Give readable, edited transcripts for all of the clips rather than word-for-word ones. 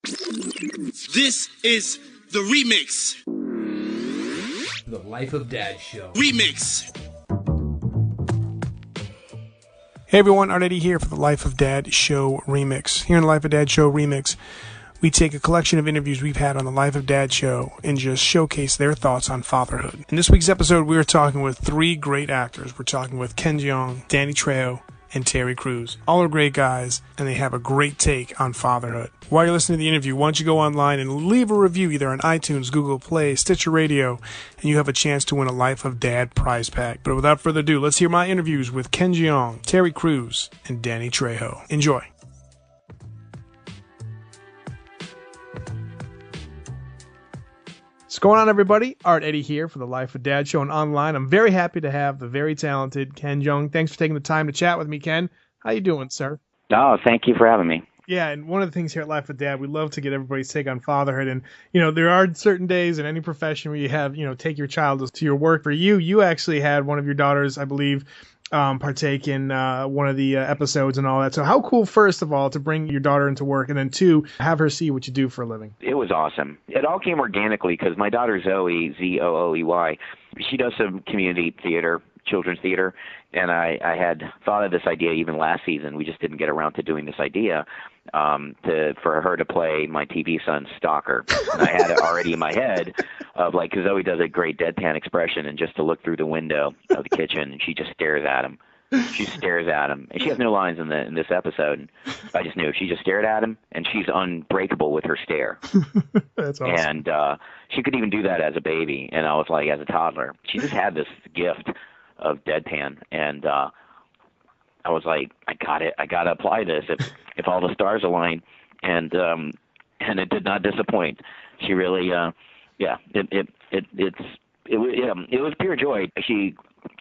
This is the remix. The Life of Dad Show. Remix. Hey everyone, Art Eddie here for the Life of Dad Show Remix. Here in the Life of Dad Show Remix, we take a collection of interviews we've had on the Life of Dad Show and just showcase their thoughts on fatherhood. In this week's episode, we are talking with three great actors. We're talking with Jeong, Danny Trejo, and Terry Crews. All are great guys, and they have a great take on fatherhood. While you're listening to the interview, why don't you go online and leave a review either on iTunes, Google Play, Stitcher Radio, and you have a chance to win a Life of Dad prize pack. But without further ado, let's hear my interviews with Jeong, Terry Crews, and Danny Trejo. Enjoy. What's going on, everybody? Art Eddie here for the Life of Dad Show and online. I'm very happy to have the very talented Jeong. Thanks for taking the time to chat with me, Ken. How you doing, sir? Oh, thank you for having me. Yeah, and one of the things here at Life of Dad, we love to get everybody's take on fatherhood. And, you know, there are certain days in any profession where you have, take your child to your work. For you actually had one of your daughters, I believe, partake in one of the episodes and all that. So how cool, first of all, to bring your daughter into work, and then two, have her see what you do for a living. It was awesome. It all came organically because my daughter Zoe, Zooey, she does some community theater, children's theater, and I had thought of this idea even last season. We just didn't get around to doing this idea for her to play my TV son's stalker. And I had it already in my head of because Zoe does a great deadpan expression, and just to look through the window of the kitchen, and she just stares at him. She stares at him, and she has no lines in this episode. I just knew she just stared at him, and she's unbreakable with her stare. That's awesome. And she could even do that as a baby, and I was like, as a toddler, she just had this gift of deadpan, and I was like, I got to apply this if all the stars align, and it did not disappoint. She really, it was pure joy. She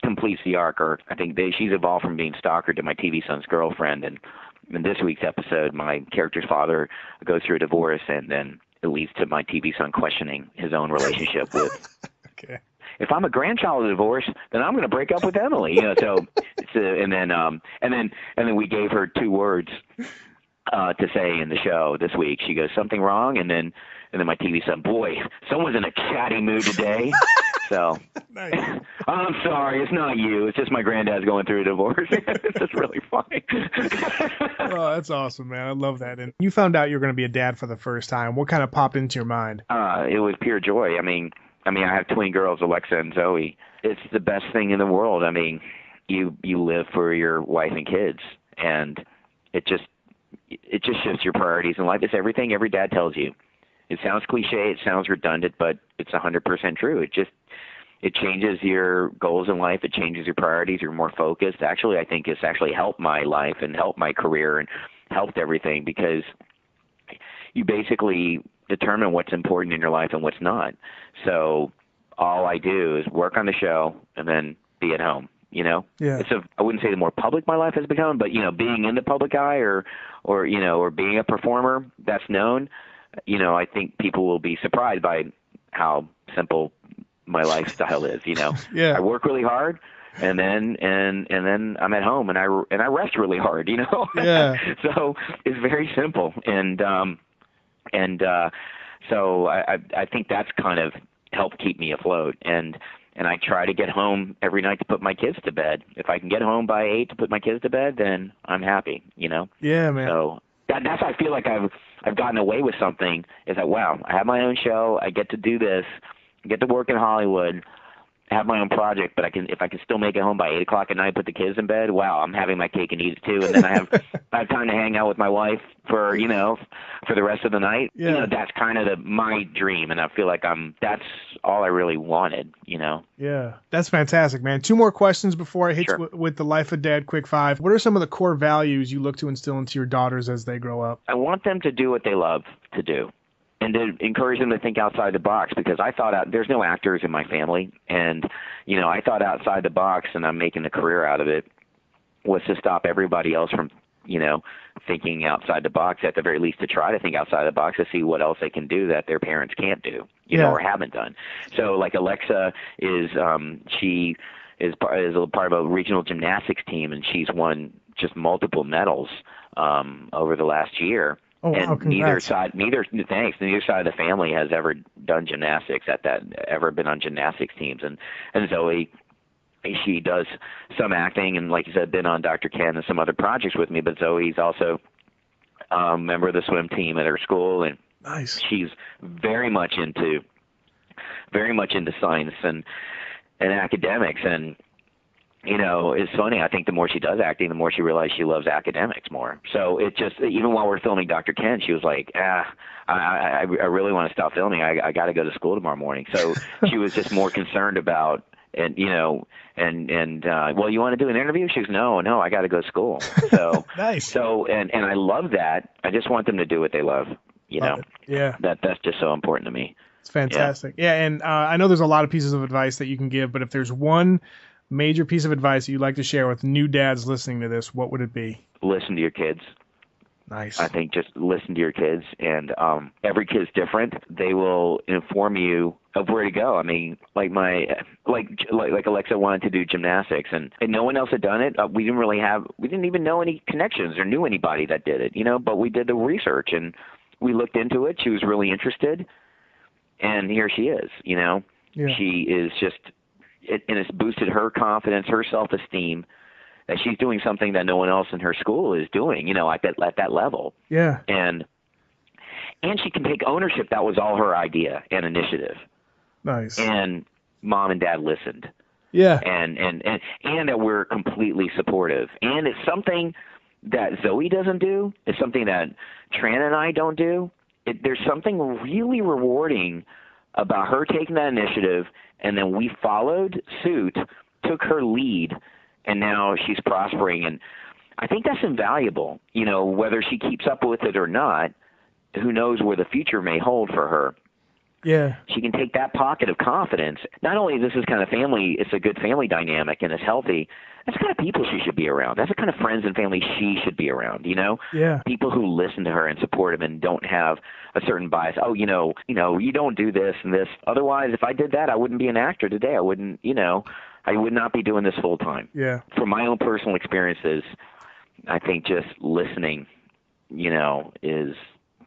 completes the arc, or I think she's evolved from being stalker to my TV son's girlfriend, and in this week's episode, my character's father goes through a divorce, and then it leads to my TV son questioning his own relationship with. Okay. If I'm a grandchild of divorce, then I'm going to break up with Emily. So and then we gave her two words to say in the show this week. She goes, something wrong, and then my TV son, boy, someone's in a chatty mood today. So Nice. I'm sorry, it's not you. It's just my granddad's going through a divorce. It's just really funny. Oh, that's awesome, man. I love that. And you found out you were going to be a dad for the first time. What kind of popped into your mind? It was pure joy. I mean, I have twin girls, Alexa and Zoe. It's the best thing in the world. I mean, you live for your wife and kids, and it just shifts your priorities in life. It's everything every dad tells you. It sounds cliche, it sounds redundant, but it's 100% true. It changes your goals in life. It changes your priorities. You're more focused. Actually, I think it's actually helped my life and helped my career and helped everything, because you basically determine what's important in your life and what's not. So all I do is work on the show and then be at home, Yeah. I wouldn't say the more public my life has become, but, being in the public eye or being a performer that's known, I think people will be surprised by how simple my lifestyle is, Yeah. I work really hard, and then I'm at home and I rest really hard, Yeah. So it's very simple. So I think that's kind of helped keep me afloat. And I try to get home every night to put my kids to bed. If I can get home by 8 to put my kids to bed, then I'm happy, Yeah, man. So that's how I feel like I've gotten away with something, is that, wow, I have my own show. I get to do this. I get to work in Hollywood. Have my own project, but if I can still make it home by 8 o'clock at night, put the kids in bed, wow, I'm having my cake and eat it too. And then I have time to hang out with my wife for the rest of the night. Yeah. That's kind of my dream, and I feel like that's all I really wanted. Yeah, that's fantastic, man. 2 more questions before I hit Sure. you with the Life of Dad Quick 5. What are some of the core values you look to instill into your daughters as they grow up? I want them to do what they love to do, and to encourage them to think outside the box, because I thought there's no actors in my family, and I thought outside the box, and I'm making a career out of it, was to stop everybody else from thinking outside the box, at the very least to try to think outside the box to see what else they can do that their parents can't do, or haven't done. So like Alexa she is a part of a regional gymnastics team, and she's won just multiple medals over the last year. Oh, wow, and neither congrats. side of the family has ever done gymnastics ever been on gymnastics teams. And Zoe, she does some acting and, like you said, been on Dr. Ken and some other projects with me. But Zoe's also a member of the swim team at her school, and Nice. she's very much into science and academics. And it's funny. I think the more she does acting, the more she realizes she loves academics more. So it just, even while we're filming Dr. Ken, she was like, I really want to stop filming. I got to go to school tomorrow morning. So she was just more concerned about, well, you want to do an interview? She goes, no, I got to go to school. So Nice. So and I love that. I just want them to do what they love. Yeah. That's just so important to me. It's fantastic. Yeah, and I know there's a lot of pieces of advice that you can give, but if there's one major piece of advice that you'd like to share with new dads listening to this, what would it be? Listen to your kids. Nice. I think just listen to your kids, and every kid's different. They will inform you of where to go. I mean, like Alexa wanted to do gymnastics, and no one else had done it. We didn't even know any connections or knew anybody that did it, but we did the research and we looked into it. She was really interested, and here she is, Yeah. She is just, and it's boosted her confidence, her self-esteem, that she's doing something that no one else in her school is doing, at that level. Yeah. And she can take ownership. That was all her idea and initiative. Nice. And mom and dad listened. Yeah. And that we're completely supportive. And it's something that Zoe doesn't do. It's something that Tran and I don't do. There's something really rewarding about her taking that initiative, and then we followed suit, took her lead, and now she's prospering. And I think that's invaluable. Whether she keeps up with it or not, who knows where the future may hold for her. Yeah. She can take that pocket of confidence. Not only this is kind of family, it's a good family dynamic and it's healthy, that's the kind of people she should be around. That's the kind of friends and family she should be around, Yeah. People who listen to her and support him and don't have a certain bias. Oh, you don't do this and this. Otherwise, if I did that, I wouldn't be an actor today. I wouldn't, I would not be doing this full time. Yeah. From my own personal experiences, I think just listening, is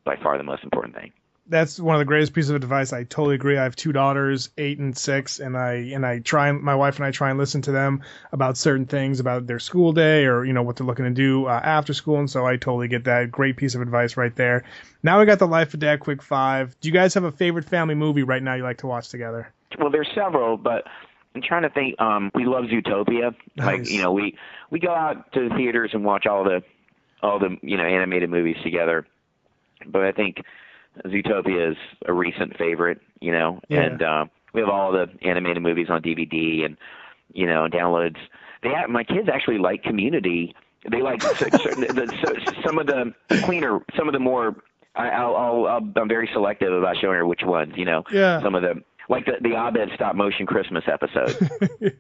by far the most important thing. That's one of the greatest pieces of advice. I totally agree. I have 2 daughters, 8 and 6, and my wife and I try and listen to them about certain things about their school day or, what they're looking to do after school. And so I totally get that. Great piece of advice right there. Now we got the Life of Dad Quick 5. Do you guys have a favorite family movie right now you like to watch together? Well, there's several, but I'm trying to think. We love Zootopia. Nice. Like, we go out to the theaters and watch all the animated movies together. But I think Zootopia is a recent favorite, Yeah. and we have all the animated movies on DVD and, downloads. My kids actually like Community. They like some of the cleaner, some of the more, I'm very selective about showing her which ones, Yeah. some of the, like the Abed stop motion Christmas episode,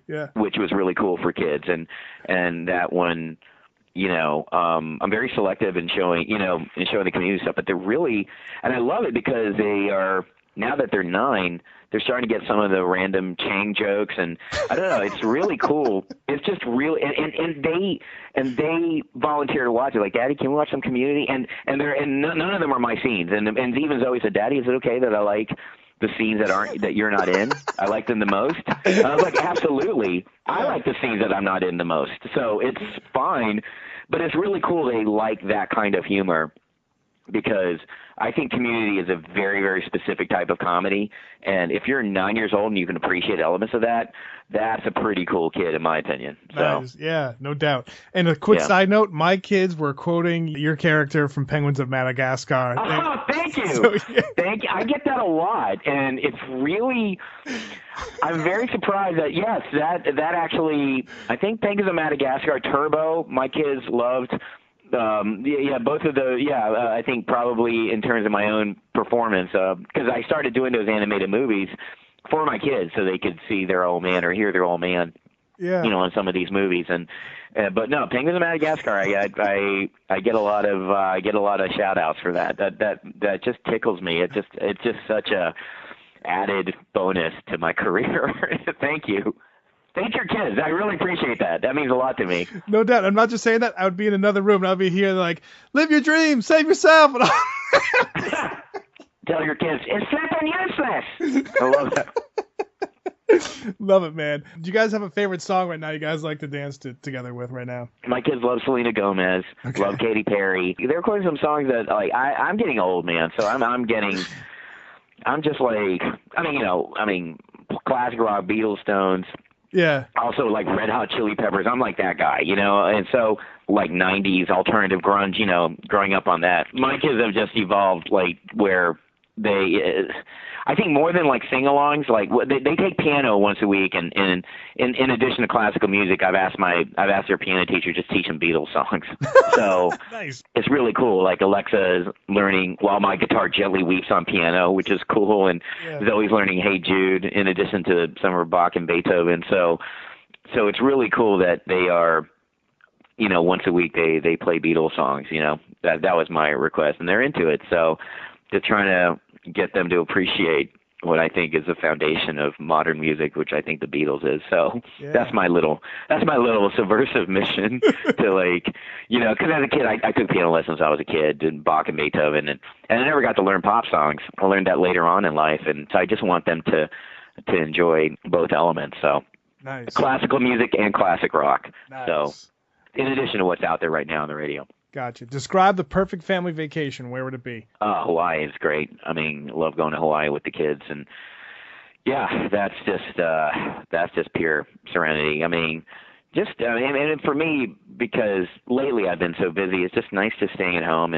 Yeah. which was really cool for kids. And that one, I'm very selective in showing the Community stuff, but they're really, and I love it because they are, now that they're 9, they're starting to get some of the random Jeong jokes, and I don't know, it's really cool. It's just really, and they volunteer to watch it. Like, Daddy, can we watch some Community? And none of them are my scenes. And even Zoe said, Daddy, is it okay that I like the scenes that you're not in? I like them the most. And I was like, absolutely. I like the scenes that I'm not in the most. So it's fine. But it's really cool they like that kind of humor, because I think Community is a very, very specific type of comedy. And if you're 9 years old and you can appreciate elements of that, that's a pretty cool kid, in my opinion. So. Yeah, no doubt. And a quick side note, my kids were quoting your character from Penguins of Madagascar. Oh, thank you. So, yeah. Thank you. I get that a lot. And it's really, I'm very surprised that, yes, that actually, I think Penguins of Madagascar, Turbo, my kids loved. Both of those. I think probably in terms of my own performance, because I started doing those animated movies for my kids so they could see their old man or hear their old man, in some of these movies. And but no, Penguins of Madagascar, I get a lot of shout outs for that. That just tickles me. It's just such a added bonus to my career. Thank you. Thank your kids. I really appreciate that. That means a lot to me. No doubt. I'm not just saying that. I would be in another room and I'd be here like, live your dream, save yourself. Tell your kids, it's flipping useless. I love that. Love it, man. Do you guys have a favorite song right now you guys like to dance together with right now? My kids love Selena Gomez, love Katy Perry. They're recording some songs that, like, I'm getting old, man. So I'm just like, classic rock, Beatles, Stones. Yeah. Also, like Red Hot Chili Peppers. I'm like that guy, and so like 90s alternative grunge, growing up on that. My kids have just evolved, like, where they, I think more than like sing-alongs, like they take piano once a week, and in addition to classical music, I've asked their piano teacher just teach them Beatles songs. So nice. It's really cool. Like Alexa is learning while my guitar gently weeps on piano, which is cool, and Zoe's learning Hey Jude in addition to some of her Bach and Beethoven. So it's really cool that they are, once a week they play Beatles songs. That was my request, and they're into it. So they're trying to get them to appreciate what I think is the foundation of modern music, which I think the Beatles is. So that's my little subversive mission to, like, because as a kid, I took piano lessons when I was a kid, did Bach and Beethoven, and I never got to learn pop songs. I learned that later on in life, and so I just want them to enjoy both elements. So nice. Classical music and classic rock. Nice. So in addition to what's out there right now on the radio. Gotcha. Describe the perfect family vacation. Where would it be? Hawaii is great. I love going to Hawaii with the kids, and that's just pure serenity. And for me, because lately I've been so busy, it's just nice just staying at home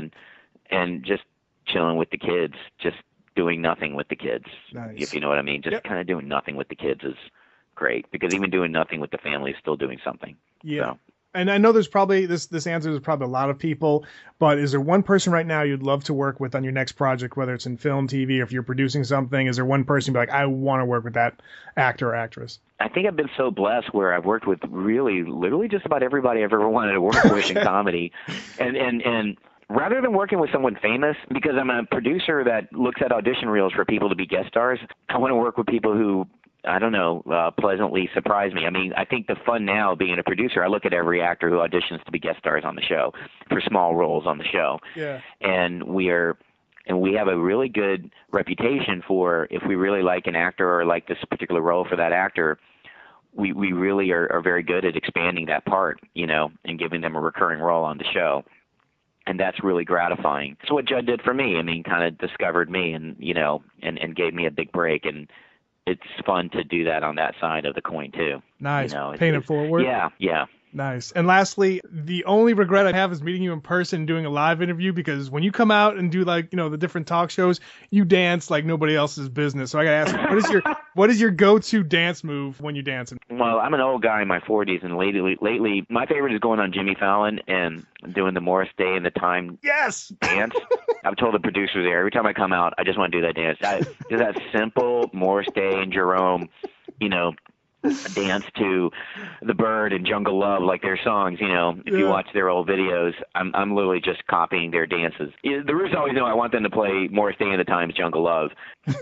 and just chilling with the kids, just doing nothing with the kids. Nice. If you know what I mean. Just kind of doing nothing with the kids is great, because even doing nothing with the family is still doing something. Yeah. So. And I know there's probably this answer is probably a lot of people, but is there one person right now you'd love to work with on your next project, whether it's in film, TV, or if you're producing something? Is there one person you'd be like, I want to work with that actor or actress? I think I've been so blessed where I've worked with literally just about everybody I've ever wanted to work with in comedy. And rather than working with someone famous, because I'm a producer that looks at audition reels for people to be guest stars, I want to work with people who, pleasantly surprise me. I think the fun now being a producer, I look at every actor who auditions to be guest stars on the show for small roles on the show. Yeah. And we have a really good reputation for, if we really like an actor or like this particular role for that actor, we really are very good at expanding that part, and giving them a recurring role on the show. And that's really gratifying. It's what Judd did for me. Kind of discovered me and gave me a big break. And it's fun to do that on that side of the coin too. Nice. Paying it forward. Yeah. Nice. And lastly, the only regret I have is meeting you in person and doing a live interview, because when you come out and do the different talk shows, you dance like nobody else's business. So I got to ask, what is your go-to dance move when you're dancing? Well, I'm an old guy in my 40s, and lately my favorite is going on Jimmy Fallon and doing the Morris Day and the Time dance. I've told the producers there, every time I come out, I just want to do that dance. Just that simple Morris Day and Jerome, dance to The Bird and Jungle Love, like their songs, if you watch their old videos, I'm literally just copying their dances. The Roots always know I want them to play Morris Day and the Time's Jungle Love. I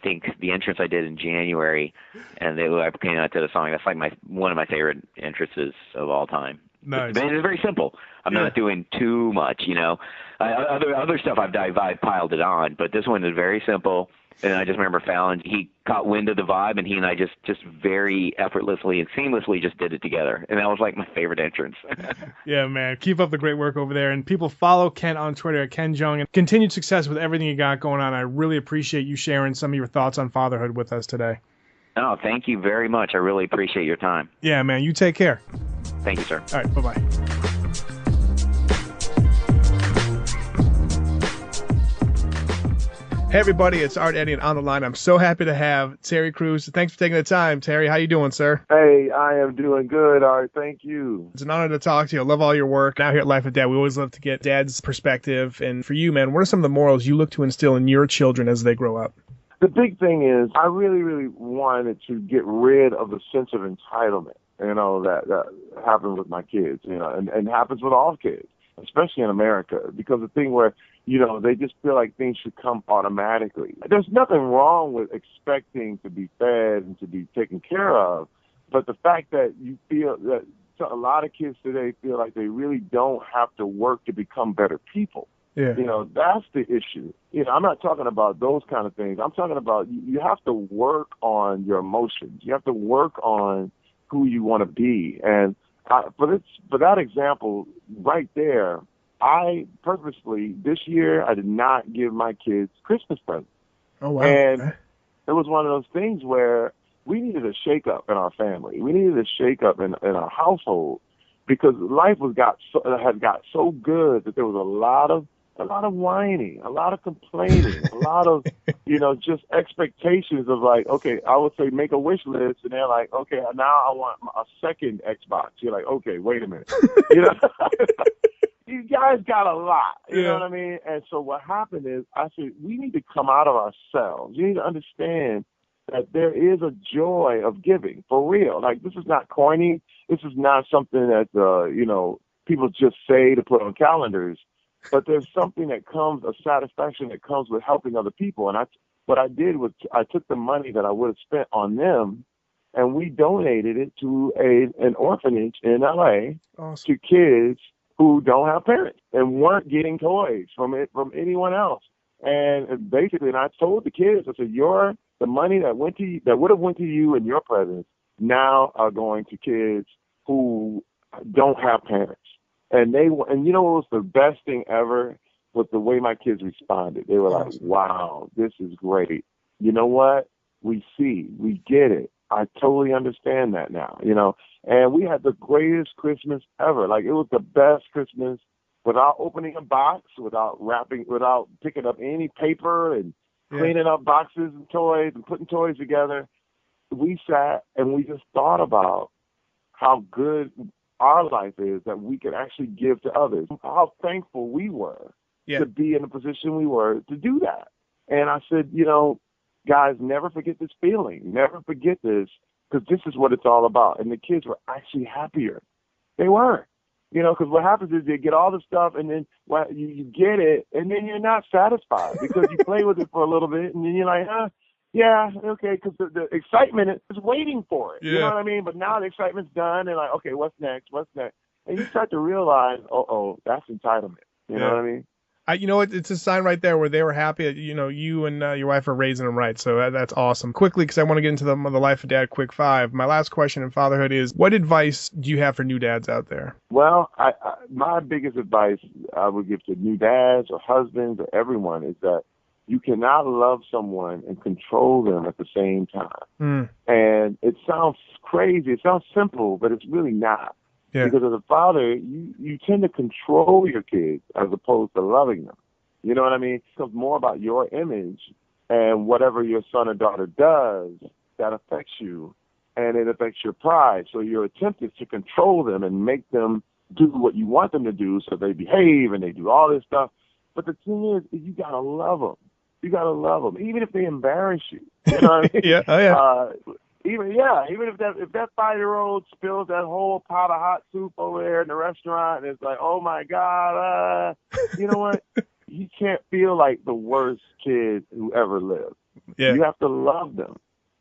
think the entrance I did in January, and I came out to the song, that's like one of my favorite entrances of all time. Nice. But it's very simple. I'm not doing too much, Other stuff I've piled it on, but this one is very simple. And I just remember Fallon, he caught wind of the vibe, and he and I just very effortlessly and seamlessly just did it together. And that was like my favorite entrance. Yeah, man. Keep up the great work over there. And people follow Ken on Twitter at Ken Jeong. And continued success with everything you got going on. I really appreciate you sharing some of your thoughts on fatherhood with us today. Oh, thank you very much. I really appreciate your time. Yeah, man. You take care. Thank you, sir. All right. Bye-bye. Hey everybody, it's Art Eddie and on the line. I'm so happy to have Terry Crews. Thanks for taking the time. Terry, how you doing, sir? Hey, I am doing good, Art. Thank you. It's an honor to talk to you. I love all your work. Now here at Life of Dad, we always love to get Dad's perspective. And for you, man, what are some of the morals you look to instill in your children as they grow up? The big thing is I really, really wanted to get rid of the sense of entitlement, that happens with my kids, and happens with all kids, especially in America, because the thing where they just feel like things should come automatically. There's nothing wrong with expecting to be fed and to be taken care of, But the fact that you feel that a lot of kids today feel like they really don't have to work to become better people. Yeah. That's the issue. I'm not talking about those kind of things. I'm talking about you have to work on your emotions. You have to work on who you want to be. And for that example right there, I purposely, this year, I did not give my kids Christmas presents. Oh, wow. And okay. It was one of those things where we needed a shake-up in our family. We needed a shake-up in our household because life had got so good that there was a lot of whining, a lot of complaining, a lot of, just expectations of like, okay, I would say make a wish list, and they're like, okay, now I want a second Xbox. You're like, okay, wait a minute. You guys got a lot, you know what I mean? And so what happened is I said, we need to come out of ourselves. You need to understand that there is a joy of giving, for real. Like, this is not corny. This is not something that, people just say to put on calendars. But there's something that comes, a satisfaction that comes with helping other people. And what I did was I took the money that I would have spent on them, and we donated it to an orphanage in L.A. Awesome. to kids who don't have parents and weren't getting toys from anyone else. And basically, and I told the kids, I said, the money that would have went to you in your presents now are going to kids who don't have parents. And what was the best thing ever was the way my kids responded. They were like, wow, this is great. You know what? We see, we get it. I totally understand that now, And we had the greatest Christmas ever. Like, it was the best Christmas without opening a box, without wrapping, without picking up any paper and cleaning up boxes and toys and putting toys together. We sat and we just thought about how good our life is that we could actually give to others. How thankful we were to be in the position we were to do that. And I said, guys, never forget this feeling. Never forget this, because this is what it's all about. And the kids were actually happier. They were. Because what happens is they get all the stuff, and then you get it, and then you're not satisfied because you play with it for a little bit, and then you're like, yeah, okay, because the excitement is waiting for it. Yeah. You know what I mean? But now the excitement's done, and like, okay, what's next? And you start to realize, that's entitlement. You know what I mean? It's a sign right there where they were happy that, you and your wife are raising them right. So that's awesome. Quickly, because I want to get into the Life of Dad quick five. My last question in fatherhood is, what advice do you have for new dads out there? Well, my biggest advice I would give to new dads or husbands or everyone is that you cannot love someone and control them at the same time. And it sounds crazy. It sounds simple, but it's really not. Yeah. Because as a father, you tend to control your kids as opposed to loving them. You know what I mean? It becomes more about your image, and whatever your son or daughter does, that affects you, and it affects your pride. So your attempt is to control them and make them do what you want them to do, so they behave and they do all this stuff. But the thing is you got to love them. You got to love them, even if they embarrass you. You know what I mean? Yeah. Oh, yeah. Even if that 5-year-old spills that whole pot of hot soup over there in the restaurant, and it's like, oh my God, you know what? You can't feel like the worst kid who ever lived. Yeah. You have to love them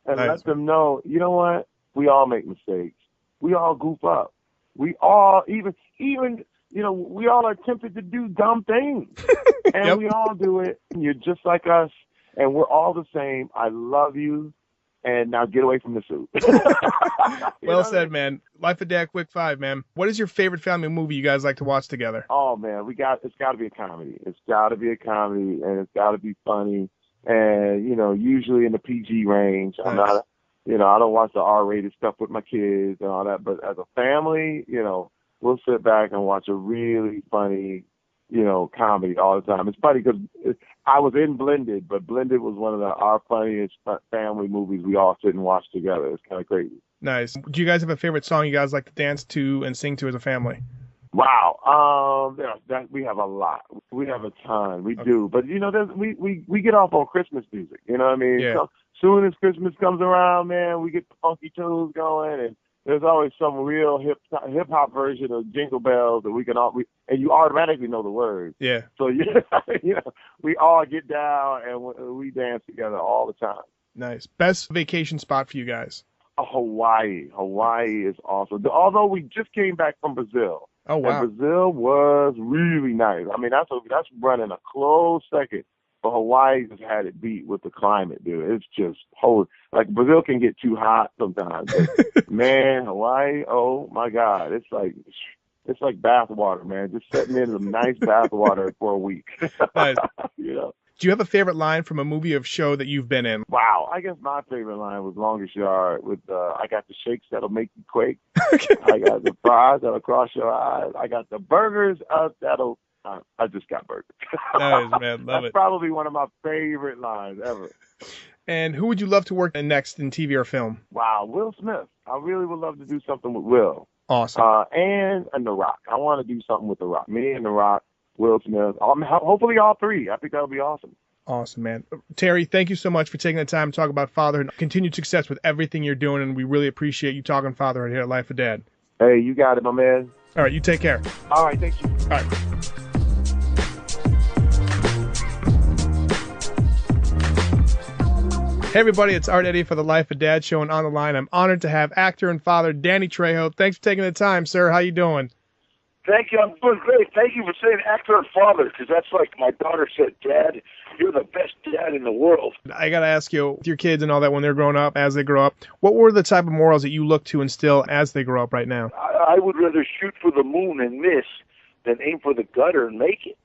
and let them know, you know what? We all make mistakes. We all goof up. We all even we all are tempted to do dumb things, and we all do it. You're just like us, and we're all the same. I love you. And now get away from the soup. Well said, man. Life of Dad, quick five, man. What is your favorite family movie you guys like to watch together? Oh, man, it's got to be a comedy. It's got to be a comedy, and it's got to be funny. And, usually in the PG range. Nice. I'm not, I don't watch the R-rated stuff with my kids and all that. But as a family, we'll sit back and watch a really funny, comedy all the time. It's funny because I was in Blended, but Blended was one of our funniest family movies we all sit and watch together. It's kind of crazy. Nice. Do you guys have a favorite song you guys like to dance to and sing to as a family? Wow. We have a lot. We have a ton. We do. But, we get off on Christmas music. You know what I mean? Yeah. So soon as Christmas comes around, man, we get the funky tunes going, and there's always some real hip hop version of Jingle Bells that we can and you automatically know the words. Yeah. So we all get down and we dance together all the time. Nice. Best vacation spot for you guys? Hawaii. Hawaii is awesome. Although we just came back from Brazil. Oh, wow. And Brazil was really nice. I mean, that's running a close second. But Hawaii just had it beat with the climate, dude. It's just like Brazil can get too hot sometimes. But, man, Hawaii, oh my God, it's like bath water, man. Just setting in some nice bath water for a week. Nice. You know. Do you have a favorite line from a movie or show that you've been in? Wow, I guess my favorite line was Longest Yard with I got the shakes that'll make you quake. Okay. I got the fries that'll cross your eyes. I got the burgers that'll. I just got burgers. Nice, man. Love That's it. probably one of my favorite lines ever. And who would you love to work next in TV or film? Wow, Will Smith. I really would love to do something with Will. Awesome. And The Rock. I want to do something with The Rock. Me and The Rock, Will Smith. Hopefully all three. I think that would be awesome. Awesome, man. Terry, thank you so much for taking the time to talk about fatherhood. Continued success with everything you're doing, and we really appreciate you talking fatherhood here at Life of Dad. Hey, you got it, my man. All right, you take care. All right, thank you. All right. Hey everybody, it's Art Eddie for the Life of Dad show, and on the line, I'm honored to have actor and father Danny Trejo. Thanks for taking the time, sir. How you doing? Thank you. I'm doing great. Thank you for saying actor and father, because that's like my daughter said, Dad, you're the best dad in the world. I got to ask you, with your kids and all that, when they're growing up, as they grow up, what were the type of morals that you look to instill as they grow up right now? I would rather shoot for the moon and miss than aim for the gutter and make it.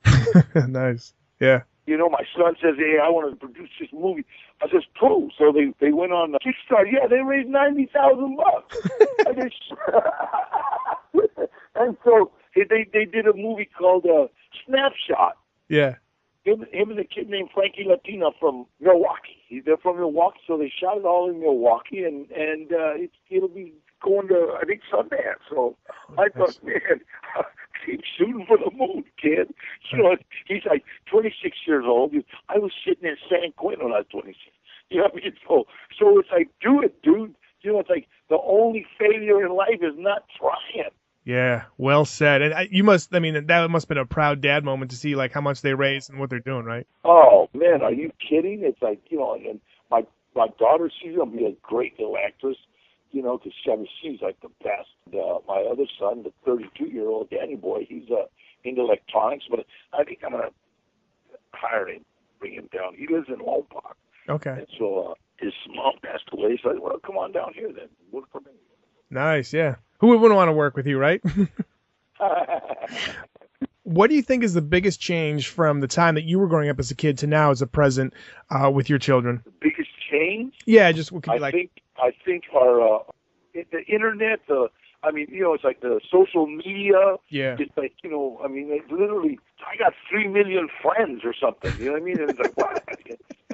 Nice. Yeah. You know, my son says, hey, I want to produce this movie. I says, cool. So they went on Kickstarter. Yeah, they raised $90,000. And so they did a movie called Snapshot. Yeah. Him and a kid named Frankie Latina from Milwaukee. They're from Milwaukee, so they shot it all in Milwaukee, and it'll be going to, I think, Sundance. So I thought, man, keep shooting for the moon, kid. You know, he's like 26 years old. I was sitting in San Quentin when I was 26. You know what I mean? So it's like, do it, dude. You know, it's like the only failure in life is not trying. Yeah, well said. And that must have been a proud dad moment to see like how much they raised and what they're doing, right? Oh man, are you kidding? It's like, you know, and my daughter, she's gonna be a great little actress, you know, because she's like the best. My other son, the 32-year-old Danny boy, he's into electronics, but I think I'm gonna hire him, bring him down. He lives in Lompoc. Okay. And so his mom passed away, so I said, well, come on down here then, work for me. Nice, yeah. Who wouldn't want to work with you, right? What do you think is the biggest change from the time that you were growing up as a kid to now as a present with your children? The biggest change? Yeah, just what could be like. I think our the internet, it's like the social media. Yeah. It's like, you know, I mean, literally, I got 3 million friends or something. You know what I mean? And it's like, what?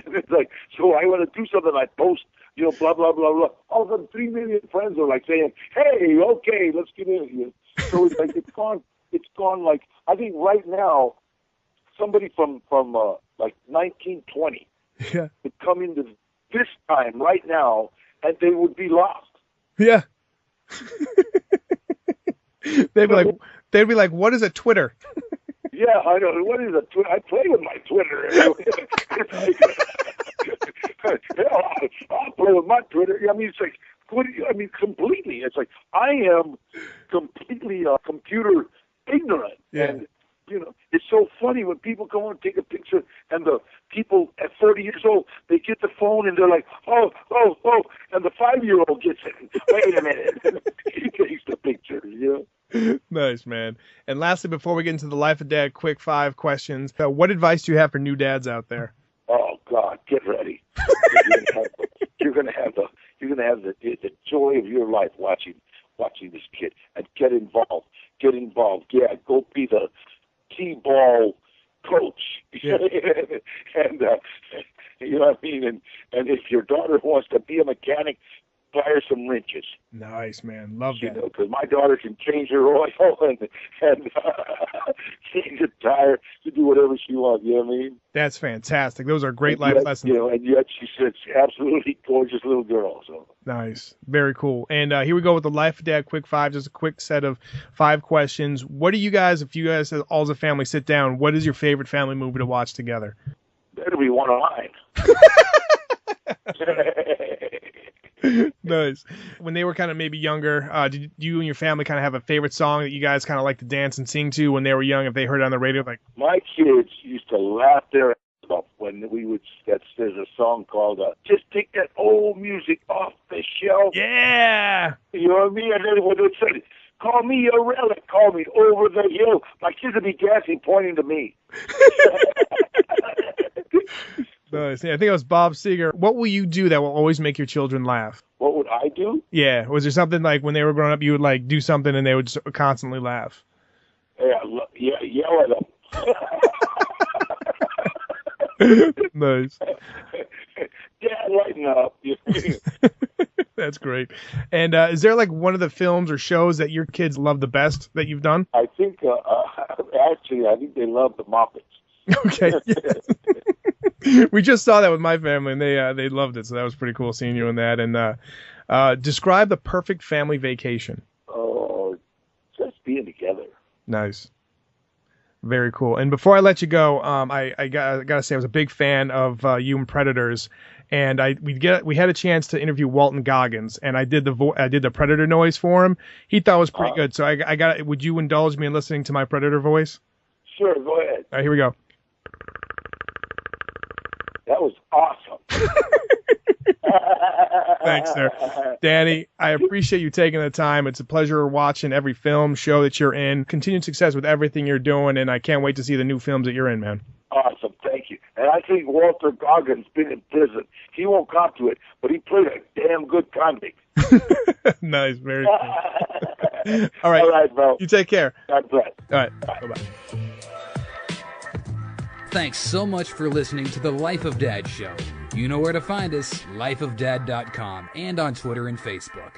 And it's like, so I want to do something, I post, you know, blah, blah, blah, blah. All of a sudden, 3 million friends are like saying, hey, okay, let's get in here. So it's like, it's gone like, I think right now, somebody from like 1920 Yeah. would come into this time right now, and they would be lost. Yeah. They'd be like, what is a Twitter? Yeah, I know. What is a Twitter? I play with my Twitter. I'll play with my Twitter. I mean, it's like, completely. It's like, I am completely computer ignorant. Yeah. And, you know, it's so funny when people come on and take a picture, and the people at 30 years old, they get the phone and they're like, oh, and the 5-year-old gets it. Wait a minute. He takes the picture, you know? Nice, man. And lastly, before we get into the Life of Dad quick 5 questions, what advice do you have for new dads out there? Oh God, get ready. You're gonna have the joy of your life watching this kid, and get involved. Yeah, go be the T-ball coach. Yeah. And you know what I mean. And if your daughter wants to be a mechanic, buy her some wrenches. Nice, man. Love that. You know, because my daughter can change her oil and change a tire to do whatever she wants. You know what I mean? That's fantastic. Those are great life lessons. You know, and yet she's an absolutely gorgeous little girl. So nice, very cool. And here we go with the Life of Dad quick 5. Just a quick set of 5 questions. What do you guys, if you guys all as a family sit down, what is your favorite family movie to watch together? Better be one of mine. Nice. When they were kind of maybe younger, did you and your family kind of have a favorite song that you guys kind of like to dance and sing to when they were young? If they heard it on the radio, like My kids used to laugh their ass off when we would. There's a song called "Just Take That Old Music Off the Shelf." yeah, You know what I mean? And then when they said, "Call me a relic, call me over the hill," my kids would be dancing, pointing to me. nice. Yeah, I think it was Bob Seger. What will you do that will always make your children laugh? What would I do? Yeah, was there something like when they were growing up, you would like do something and they would constantly laugh? Yeah, yell at them. Nice. Dad, lighten up. That's great. And is there like one of the films or shows that your kids love the best that you've done? I think, actually, I think they love the Muppets. Okay. Yes. We just saw that with my family, and they loved it. So that was pretty cool seeing you in that. And describe the perfect family vacation. Oh, just being together. Nice. Very cool. And before I let you go, I gotta say I was a big fan of you and Predators, and we had a chance to interview Walton Goggins, and I did the Predator noise for him. He thought it was pretty good. So I got. Would you indulge me in listening to my Predator voice? Sure, go ahead. All right, here we go. That was awesome. Thanks, sir. Danny, I appreciate you taking the time. It's a pleasure watching every film, show that you're in. Continued success with everything you're doing, and I can't wait to see the new films that you're in, man. Awesome, thank you. And I think Walter Goggins been in prison. He won't cop to it, but he played a damn good convict. Nice, very cool. All right. All right, bro. You take care. God bless. All right, bye-bye. Thanks so much for listening to the Life of Dad show. You know where to find us, lifeofdad.com, and on Twitter and Facebook.